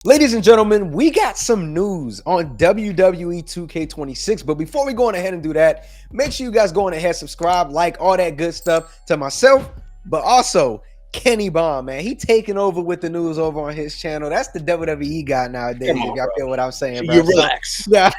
Ladies and gentlemen, we got some news on WWE 2K26. But before we go on ahead and do that, make sure you guys go on ahead, subscribe, like all that good stuff to myself, but also Kenny Bomb, man. He taking over with the news over on his channel. That's the WWE guy nowadays. Come on, If y'all bro. feel what I'm saying, bro. You relax. Yeah.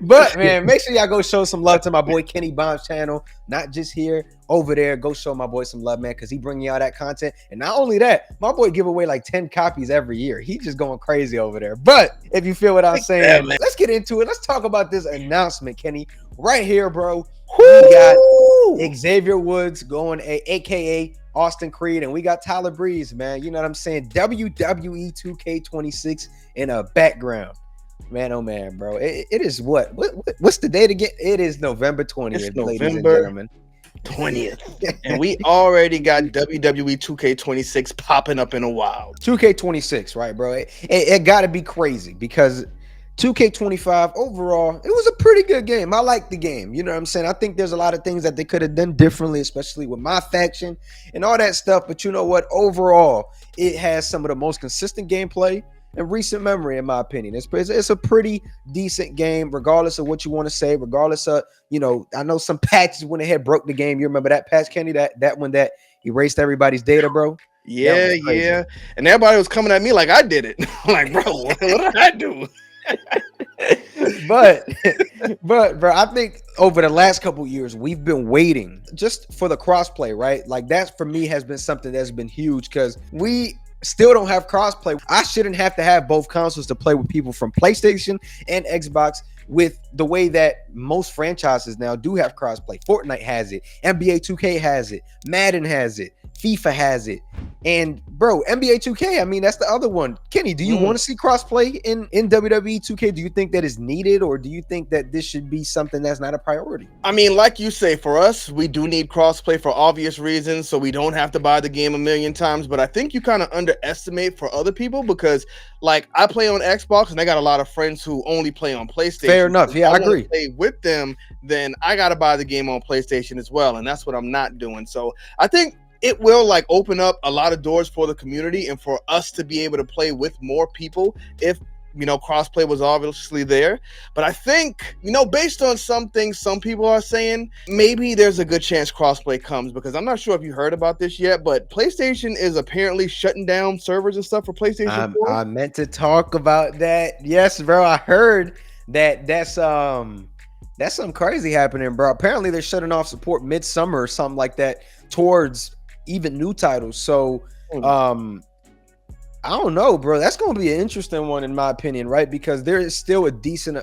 But man, make sure y'all go show some love to my boy Kenny Bomb's channel. Not just here, over there. Go show my boy some love, man, because he bringing y'all that content. And not only that, my boy give away like 10 copies every year. He just going crazy over there. But if you feel what I'm saying, let's get into it. Let's talk about this announcement, Kenny. Right here, bro. We got Xavier Woods going, aka Austin Creed, and we got Tyler Breeze, man. You know what I'm saying? WWE 2K26 in a background. Man, oh man, bro. It is what's the date again? It is November 20th, ladies and gentlemen. 20th. And we already got WWE 2K26 popping up in a while. 2K26, right, bro? It got to be crazy because 2K25 overall, it was a pretty good game. I like the game. You know what I'm saying? I think there's a lot of things that they could have done differently, especially with MyFaction and all that stuff. But you know what? Overall, it has some of the most consistent gameplay in recent memory, in my opinion. It's a pretty decent game, regardless of what you want to say, regardless of, I know some patches went ahead, broke the game. You remember that patch, Kenny? That one that erased everybody's data, bro? Yeah. And everybody was coming at me like I did it. I'm like, bro, what did I do? but bro, I think over the last couple years we've been waiting just for the crossplay, right? Like that for me has been something that's been huge because we still don't have crossplay. I shouldn't have to have both consoles to play with people from PlayStation and Xbox with the way that most franchises now do have crossplay. Fortnite has it, NBA 2K has it, Madden has it, FIFA has it. And bro, NBA 2K, I mean, that's the other one. Kenny, do you want to see crossplay in WWE 2K? Do you think that is needed, or do you think that this should be something that's not a priority? I mean, like you say, for us, we do need crossplay for obvious reasons, so we don't have to buy the game a million times. But I think you kind of underestimate for other people because, like, I play on Xbox and I got a lot of friends who only play on PlayStation. Fair enough. Yeah, I agree. Play with them, then I got to buy the game on PlayStation as well, and that's what I'm not doing. So I think it will like open up a lot of doors for the community and for us to be able to play with more people if crossplay was obviously there. But I think, based on some things some people are saying, maybe there's a good chance crossplay comes, because I'm not sure if you heard about this yet, but PlayStation is apparently shutting down servers and stuff for PlayStation 4. I meant to talk about that. Yes, bro. I heard that's something crazy happening, bro. Apparently they're shutting off support midsummer or something like that towards even new titles. So I don't know, bro. That's going to be an interesting one in my opinion, right? Because there is still a decent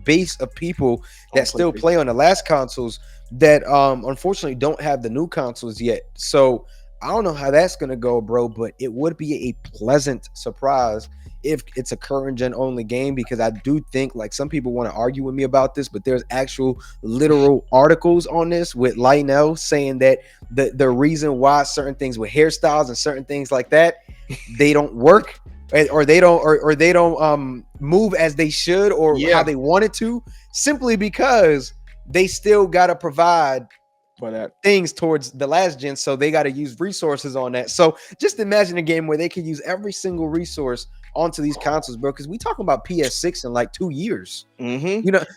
base of people that still play on the last consoles that unfortunately don't have the new consoles yet. So I don't know how that's going to go, bro, but it would be a pleasant surprise if it's a current gen only game, because I do think, like, some people want to argue with me about this, but there's actual literal articles on this with Lionel saying that the reason why certain things with hairstyles and certain things like that, they don't work or they don't move as they should or how they wanted to, simply because they still got to provide for that things towards the last gen, so they got to use resources on that. So just imagine a game where they could use every single resource onto these consoles, bro, because we talking about PS6 in like 2 years.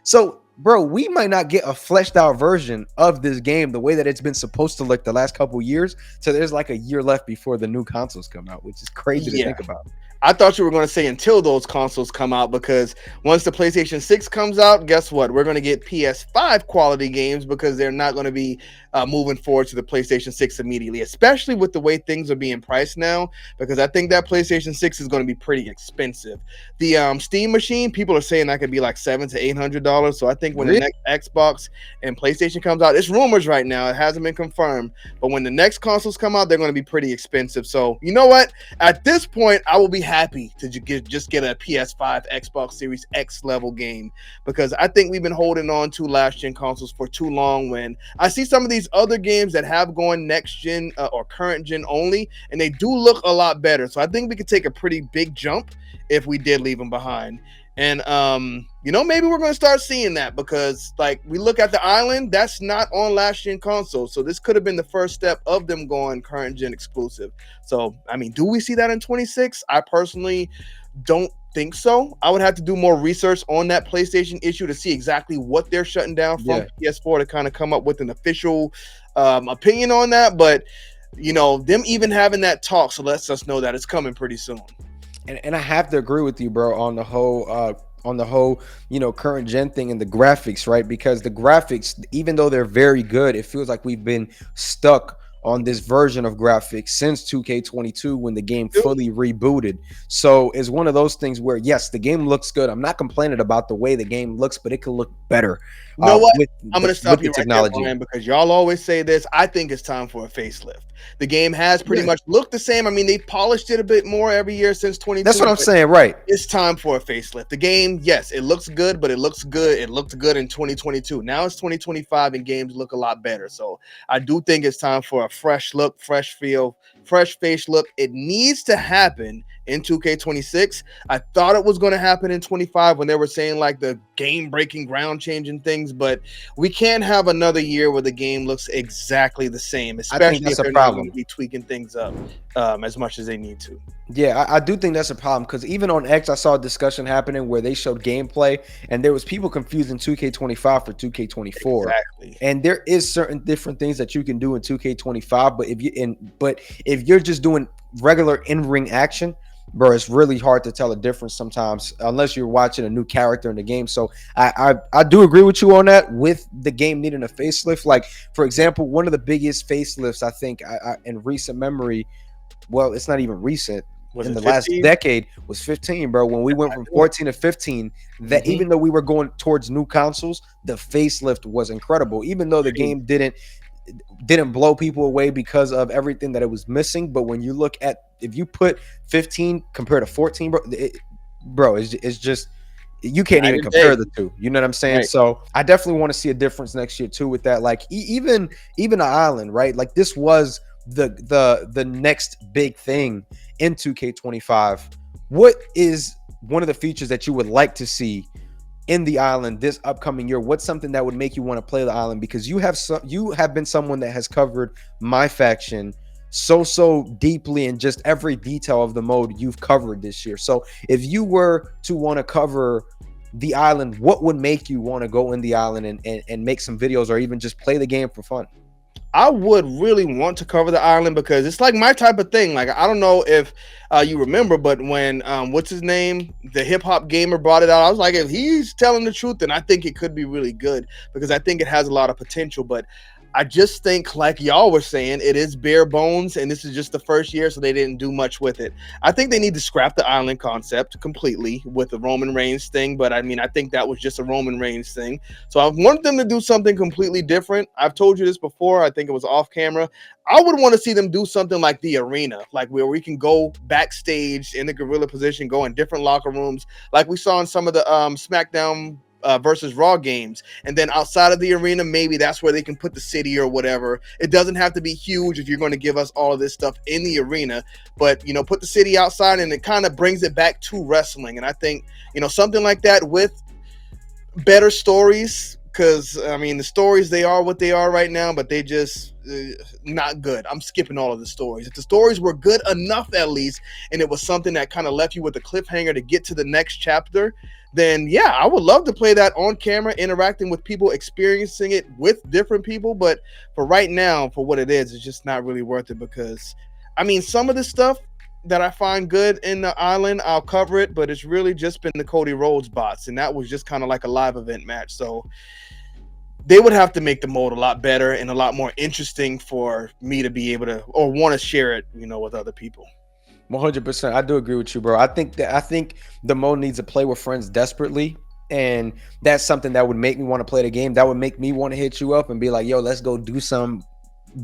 So bro, we might not get a fleshed out version of this game the way that it's been supposed to look the last couple years. So there's like a year left before the new consoles come out, which is crazy to think about. I thought you were going to say until those consoles come out, because once the PlayStation 6 comes out, guess what? We're going to get PS5 quality games, because they're not going to be moving forward to the PlayStation 6 immediately, especially with the way things are being priced now, because I think that PlayStation 6 is going to be pretty expensive. The Steam machine, people are saying that could be like $700 to $800. So I think when the next Xbox and PlayStation comes out, it's rumors right now, it hasn't been confirmed, but when the next consoles come out, they're going to be pretty expensive. So you know what? At this point, I will be happy to just get a PS5 Xbox Series X level game, because I think we've been holding on to last gen consoles for too long. When I see some of these other games that have gone next gen or current gen only, and they do look a lot better, so I think we could take a pretty big jump if we did leave them behind. And maybe we're gonna start seeing that, because like we look at the island, that's not on last gen console. So this could have been the first step of them going current gen exclusive. So I mean, do we see that in 26? I personally don't think so. I would have to do more research on that PlayStation issue to see exactly what they're shutting down from Yeah. PS4 to kind of come up with an official opinion on that. But them even having that talk, so lets us know that it's coming pretty soon. And I have to agree with you, bro, on the whole, current gen thing and the graphics, right? Because the graphics, even though they're very good, it feels like we've been stuck on this version of graphics since 2K22 when the game fully rebooted. So it's one of those things where, yes, the game looks good. I'm not complaining about the way the game looks, but it could look better You know what? with I'm going to with stop the you right there, technology. Brian, because y'all always say this. I think it's time for a facelift. The game has pretty Yeah, much looked the same. I mean, they polished it a bit more every year since that's 22, what I'm but saying, right? it's time for a facelift. The game, yes, it looks good, but it looks good. It looked good in 2022. Now it's 2025 and games look a lot better. So I do think it's time for a fresh look, fresh feel, fresh face look. It needs to happen in 2K26. I thought it was going to happen in 25 when they were saying like the game breaking, ground changing things, but we can't have another year where the game looks exactly the same, I think especially that's if a they're not going to problem. be tweaking things up as much as they need to. Yeah, I do think that's a problem because even on X, I saw a discussion happening where they showed gameplay and there was people confusing 2K25 for 2K24. Exactly. And there is certain different things that you can do in 2K25, but if you're just doing regular in-ring action, bro, it's really hard to tell a difference sometimes unless you're watching a new character in the game. So I do agree with you on that with the game needing a facelift. Like for example, one of the biggest facelifts I think in recent memory, well, it's not even recent, Was in it the last 15? decade was 15, bro. When we went from 14 to 15, that Mm-hmm. even though we were going towards new consoles, the facelift was incredible. Even though the game didn't blow people away because of everything that it was missing, but when you look at if you put 15 compared to 14, bro, it's just you can't Night even and day. compare the two. You know what I'm saying? Right. So I definitely want to see a difference next year too with that. Like even the island, right? Like this was the next big thing in 2K25. What is one of the features that you would like to see in the island this upcoming year? What's something that would make you want to play the island? Because you have been someone that has covered MyFaction so deeply in just every detail of the mode you've covered this year. So if you were to want to cover the island, what would make you want to go in the island and make some videos or even just play the game for fun? I would really want to cover the island because it's like my type of thing. Like I don't know if you remember, but when what's his name, the hip hop gamer brought it out, I was like, if he's telling the truth, then I think it could be really good because I think it has a lot of potential. But I just think, like y'all were saying, it is bare bones, and this is just the first year, so they didn't do much with it. I think they need to scrap the island concept completely with the Roman Reigns thing. But I mean, I think that was just a Roman Reigns thing. So I want them to do something completely different. I've told you this before. I think it was off camera. I would want to see them do something like the arena, like where we can go backstage in the gorilla position, go in different locker rooms, like we saw in some of the SmackDown versus Raw games. And then outside of the arena, maybe that's where they can put the city or whatever. It doesn't have to be huge if you're going to give us all of this stuff in the arena, but put the city outside, and it kind of brings it back to wrestling. And I think something like that with better stories, because I mean the stories, they are what they are right now, but they just not good. I'm skipping all of the stories. If the stories were good enough at least, and it was something that kind of left you with a cliffhanger to get to the next chapter, then yeah, I would love to play that on camera, interacting with people, experiencing it with different people. But for right now, for what it is, it's just not really worth it, because I mean some of the stuff that I find good in the island, I'll cover it, but it's really just been the Cody Rhodes bots, and that was just kind of like a live event match. So they would have to make the mode a lot better and a lot more interesting for me to be able to or want to share it, with other people. 100%. I do agree with you, bro. I think the mode needs to play with friends desperately. And that's something that would make me want to play the game. That would make me want to hit you up and be like, yo, let's go do some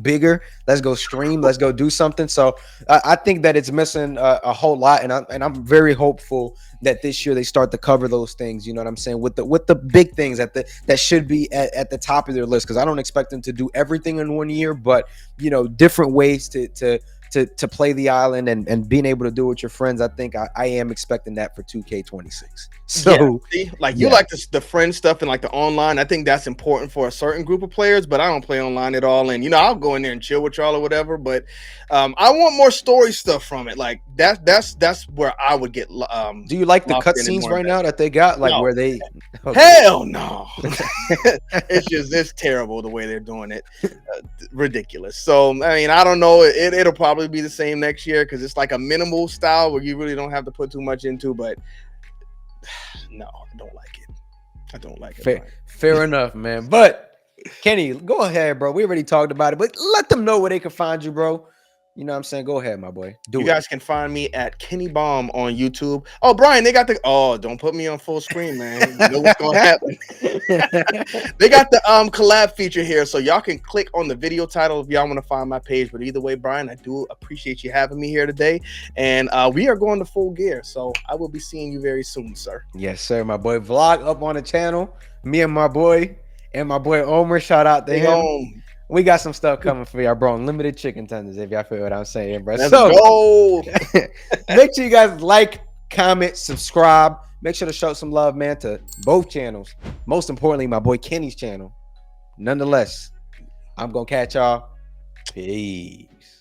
bigger. Let's go stream. Let's go do something. So I think that it's missing a whole lot, and I'm very hopeful that this year they start to cover those things. You know what I'm saying, with the big things that should be at the top of their list. Because I don't expect them to do everything in one year, but different ways to to play the island and being able to do it with your friends. I think I am expecting that for 2K26. So yeah, see, like you like the friend stuff and like the online. I think that's important for a certain group of players, but I don't play online at all. And I'll go in there and chill with y'all or whatever. But I want more story stuff from it. Like that's where I would get. Do you like the cutscenes right now that they got? Like where they? Okay. Hell no. It's terrible the way they're doing it. Ridiculous. So I mean, I don't know. It'll probably be the same next year because it's like a minimal style where you really don't have to put too much into. But no, I don't like it. I don't like it. Fair enough, man. But Kenny, go ahead, bro. We already talked about it, but let them know where they can find you, bro. You know what I'm saying? Go ahead, my boy. You guys can find me at Kenny Bomb on YouTube. Oh, Brian, they got the don't put me on full screen, man. You know what's gonna happen. They got the collab feature here, so y'all can click on the video title if y'all want to find my page. But either way, Brian, I do appreciate you having me here today. And we are going to full gear, so I will be seeing you very soon, sir. Yes, sir, my boy. Vlog up on the channel. Me and my boy Omer. Shout out to him. We got some stuff coming for y'all, bro. Unlimited chicken tenders, if y'all feel what I'm saying, bro. Let's go. Make sure you guys like, comment, subscribe. Make sure to show some love, man, to both channels. Most importantly, my boy Kenny's channel. Nonetheless, I'm going to catch y'all. Peace.